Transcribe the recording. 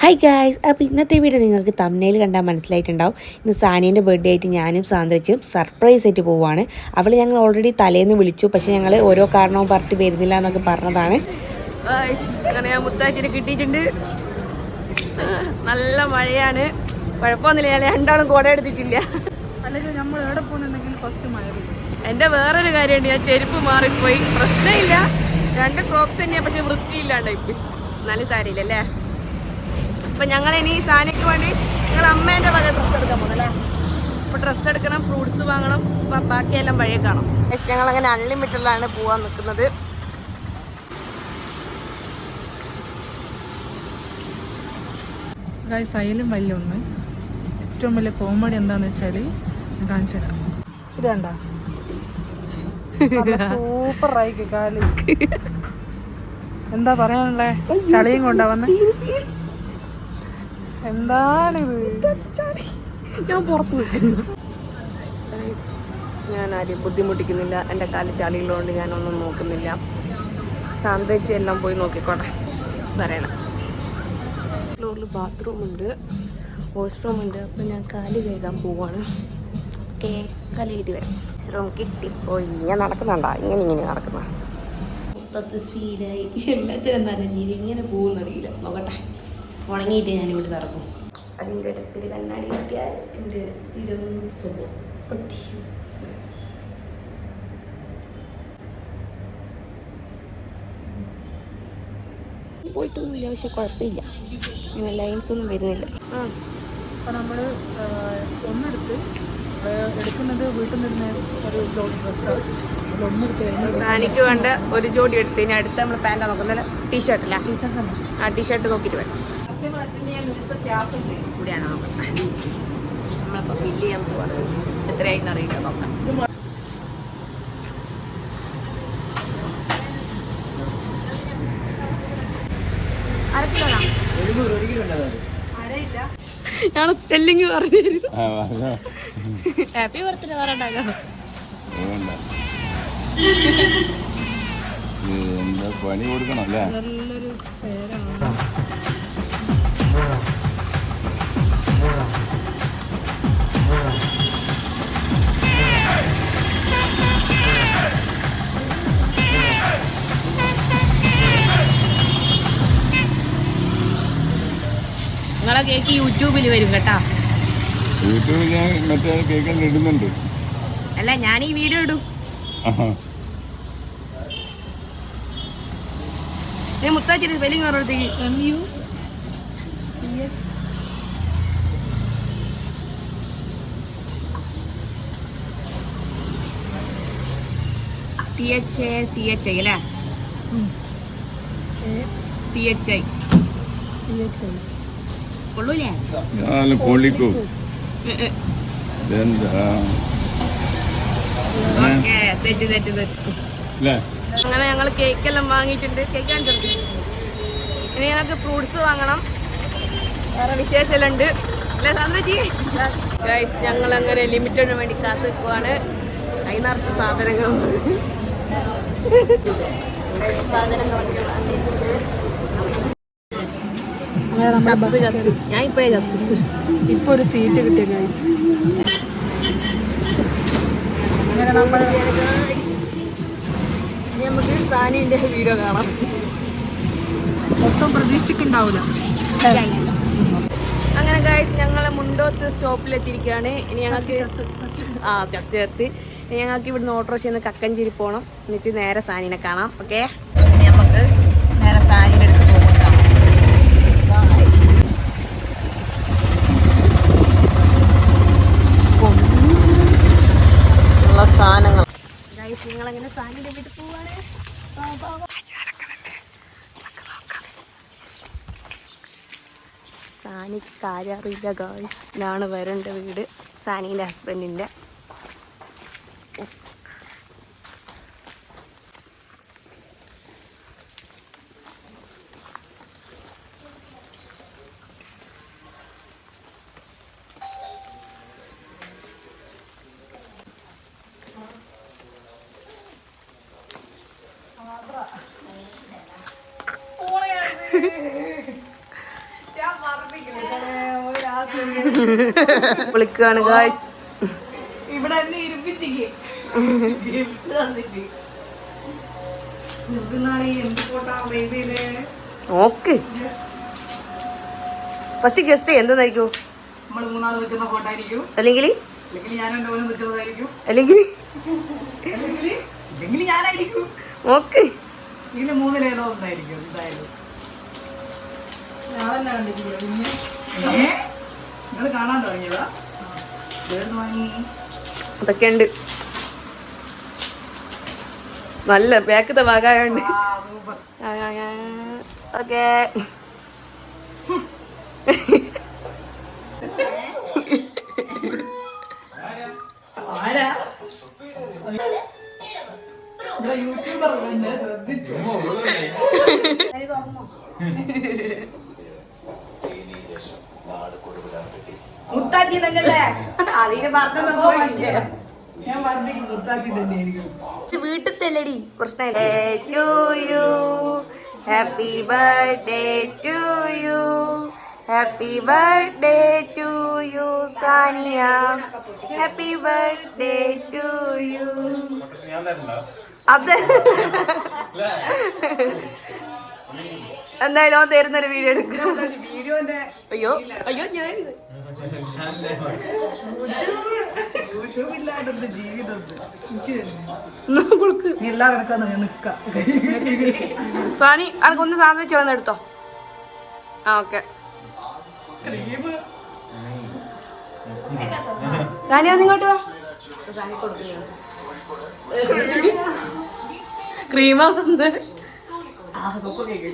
Hi guys, അപ്പോൾ ഇന്നത്തെ video നിങ്ങൾക്ക് തംബ്നെയിൽ കണ്ടാൽ മനസ്സിലായിട്ടുണ്ടാവും. ഇന്ന് സാനിയുടെ ബർത്ത്ഡേ ആയിട്ട് ഞാനും സാന്ദ്രച്ചും സർപ്രൈസ് ആയിട്ട് പോവുകയാണ്. ഞങ്ങൾ ഓൾറെഡി തലേന്ന് വിളിച്ചു, പക്ഷേ ഞങ്ങൾ ഓരോ കാരണവും പറഞ്ഞിട്ട് വരുന്നില്ല എന്നൊക്കെ പറഞ്ഞതാണ്. അങ്ങനെ ഞാൻ മുത്താച്ചിനെ കിട്ടിയിട്ടുണ്ട്. നല്ല മഴയാണ്, കുഴപ്പമൊന്നുമില്ല. ഞാൻ രണ്ടാളും കൂടെ എടുത്തിട്ടില്ല. അല്ലെങ്കിൽ നമ്മൾ എവിടെ പോകുന്നുണ്ടെങ്കിൽ ഫസ്റ്റ് മഴ പെയ്യും. എൻ്റെ വേറൊരു കാര്യമുണ്ട്, ഞാൻ ചെരുപ്പ് മാറിപ്പോയി. പ്രശ്നമില്ല, രണ്ട് ക്രോപ്സ് തന്നെയാണ്, പക്ഷെ വൃത്തിയില്ലാണ്ടായി പോയി. എന്നാലും സാരിയില്ലല്ലേ. അപ്പം ഞങ്ങളിനി സാനിക്ക് വേണ്ടി ഞങ്ങൾ അമ്മേൻ്റെ വക ഡ്രസ്സ് എടുക്കാൻ പോകുന്നല്ലേ. അപ്പോൾ ഡ്രസ്സ് എടുക്കണം, ഫ്രൂട്ട്സ് വാങ്ങണം, ബാക്കിയെല്ലാം വഴിയെ കാണാം. ഞങ്ങളങ്ങനെ അൺലിമിറ്റഡിലാണ് പോകാൻ നിൽക്കുന്നത്. ഗൈസ്, അതിലും വലിയ ഒന്ന് ഏറ്റവും വലിയ കോമഡി എന്താണെന്ന് വെച്ചാൽ ഞാൻ കാണിച്ചു തരാം. ഇത് കണ്ട സൂപ്പറായി കാല്. എന്താ പറയാനുള്ളേ? ചളിയും കൊണ്ടാ വന്ന്. എന്താണിത്? ഞാൻ പുറത്ത് നിൽക്കുന്നു. ഞാൻ ആരെയും ബുദ്ധിമുട്ടിക്കുന്നില്ല. എൻ്റെ കാല് ചളിയുള്ളതുകൊണ്ട് ഞാനൊന്നും നോക്കുന്നില്ല. സാന്തേച്ചി എല്ലാം പോയി നോക്കിക്കോട്ടെ. സരേണ ഫ്ലോറിൽ ബാത്റൂമുണ്ട്, വാഷ്റൂം ഉണ്ട്. അപ്പം ഞാൻ കാല് കഴുകാൻ പോവാണ്. ഓക്കെ, കലയിട്ട് വരാം. വാഷ്റൂം കിട്ടിപ്പോയി. ഞാൻ നടക്കുന്നുണ്ടാ ഇങ്ങനെ നടക്കുന്ന മൊത്തത്തിൽ സീനായി. എല്ലാത്തിനും നല്ല രീതി ഇങ്ങനെ പോകുന്നറിയില്ല. നോക്കട്ടെ, ഉണങ്ങിയിട്ട് ഞാനിവിടെ ഇറങ്ങും. അതിൻ്റെ ഇടയ്ക്ക് കണ്ണാടി കിട്ടിയാൽ എൻ്റെ സ്ഥിരം സ്വഭാവം പൊട്ടി. പോയിട്ടൊന്നുമില്ല, പക്ഷെ കുഴപ്പമില്ല. അങ്ങനെ ലൈൻസ് ഒന്നും വരുന്നില്ല. അപ്പം നമ്മൾ ഒന്നെടുത്ത് എടുക്കുന്നത് വീട്ടിൽ നിന്ന് ഒരു ജോഡി ഡ്രസ്സാണ്. ഒന്നെടുത്ത് കഴിഞ്ഞാൽ സാനിക്ക് വേണ്ട ഒരു ജോഡി എടുത്ത് ഇനി അടുത്ത് നമ്മൾ പാൻറ്റാണ് നോക്കുന്നത്. ടീഷർട്ടല്ല, ആ ടീഷർട്ട് നോക്കിയിട്ട് വേണം. കൂടിയാണ് നോക്കുന്നത്. നമ്മളിപ്പോൾ ഫില്ല് ചെയ്യാൻ പോവാണ്. എത്രയായിന്ന് അറിയില്ല, നോക്കാം. ഞാൻ സ്പെല്ലിങ് പറഞ്ഞു. ഹാപ്പി ബർത്ത്ഡേ പറഞ്ഞിട്ടാകാം. പണി കൊടുക്കണം അല്ലേ? നല്ലൊരു പേരാണ്. നിങ്ങളെ കേക്ക് യൂട്യൂബിൽ വരും കേട്ടാ. യൂട്യൂബിൽ ഞാൻ മറ്റേ കേക്ക് ഇടുന്നുണ്ട്. അല്ല, ഞാൻ ഈ വീഡിയോ ഇടും. മുത്താച്ചിട്ട് സ്പെല്ലിങ് പറഞ്ഞോടത്തേക്ക് THACHI അല്ലേ? CHI കൊള്ളൂലേ? പൊള്ളിക്കോ. തെറ്റ്. അങ്ങനെ ഞങ്ങൾ കേക്കെല്ലാം വാങ്ങിയിട്ടുണ്ട്. കേക്ക് കാണിച്ചു. ഇനി ഞങ്ങൾക്ക് ഫ്രൂട്ട്സ് വാങ്ങണം. വേറെ വിശേഷമെല്ലാം ഉണ്ട് അല്ലേ സന്തോഷി? ഗൈസ്, ഞങ്ങൾ അങ്ങനെ ലിമിറ്റഡിന് വേണ്ടി കാത്തു നിൽക്കുവാണ്. അതിനകത്ത് സാധനങ്ങളൊക്കെ ഞാൻ ഇപ്പോഴേ ചത്തു. ഇപ്പോൾ ഒരു സീറ്റ് കിട്ടിയ ഗൈസ്. അങ്ങനെ നമ്മൾ നമുക്ക് സാനിന്റെ വീഡിയോ കാണാം. ഒട്ടും പ്രതീക്ഷിക്കുന്നുണ്ടാവില്ല. അങ്ങനെ ഗൈസ്, ഞങ്ങളെ മുണ്ടോത്ത് സ്റ്റോപ്പിലെത്തിയിരിക്കുകയാണ്. ഇനി ഞങ്ങൾക്ക് ചത്ത് ഇനി ഞങ്ങൾക്ക് ഇവിടുന്ന് ഓട്ടോറിക്ഷയിൽ നിന്ന് കക്കഞ്ചേരി പോകണം. എന്നിട്ട് നേരെ സാനിനെ കാണാം. ഓക്കെ, ഇനി നമുക്ക് നേരെ സാനിയുടെ അടുത്ത് പോകാം. ഉള്ള സാധനങ്ങൾ ഗൈസ്, നിങ്ങളങ്ങനെ സാനിയുടെ വീട്ടിൽ പോവാണ്. സാനിക്ക് കാര്യം അറിയില്ല ഗൈസ്. ഇതാണ് വരേണ്ട വീട്, സാനീൻ്റെ ഹസ്ബൻഡിൻ്റെ. ഞാൻ വിളിക്കുകയാണ് ഗായ്സ്. ഇവിടെ എന്നെ ഇരുപ്പിച്ചിക്ക് എന്ത് ഫോട്ടോ ബേബിയിലെ ഓക്കെ ഫസ്റ്റ് ഗസ്റ്റ് എന്തായിരിക്കും? നമ്മൾ മൂന്നാൾ നിൽക്കുന്ന ഫോട്ടോ ആയിരിക്കും, അല്ലെങ്കിൽ അല്ലെങ്കിൽ ഞാൻ എൻ്റെ പോലെ നിൽക്കുന്നതായിരിക്കും, അല്ലെങ്കിൽ ഇല്ലെങ്കിൽ ഞാനായിരിക്കും. ഓക്കെ ഇതിൽ മൂന്നിലേതോ ഒന്നായിരിക്കും എന്തായാലും. നിങ്ങൾ കാണാൻ തുടങ്ങിയതാ? വാങ്ങി അതൊക്കെ ഉണ്ട്. നല്ല ബാക്കത്തെ ഭാഗമായോണ്ട് സൂപ്പർ. ഓക്കെ. ആരാ ഇവിടെ യൂട്യൂബർ ശ്രദ്ധിച്ചു. മുത്താച്ചി തന്നെയല്ലേ? അതിന് പറഞ്ഞപ്പോ ഞാൻ പറഞ്ഞേക്ക് മുത്താച്ചി തന്നെയായിരിക്കും. വീട്ടിലടി പ്രശ്നമില്ല. Happy birthday to you, happy birthday to you Sania, happy birthday to you. അതെ എന്തായാലും തരുന്നൊരു വീഡിയോ എടുക്കാം. വീഡിയോന്റെ അയ്യോ അയ്യോ ഞാൻ യൂട്യൂബില്ലാണ്ട് ജീവിതം കൊടുക്ക്. നീ എല്ലാം കണക്കാന്ന് നിക്കാം. സാനി അനക്കൊന്ന് സാന്ത്വിച്ച് വന്നെടുത്തോ. ആ ഓക്കെ. സാനി ഒന്ന് ഇങ്ങോട്ട് വാ. ക്രീമാ വന്ന് സൂപ്പർ കേക്ക്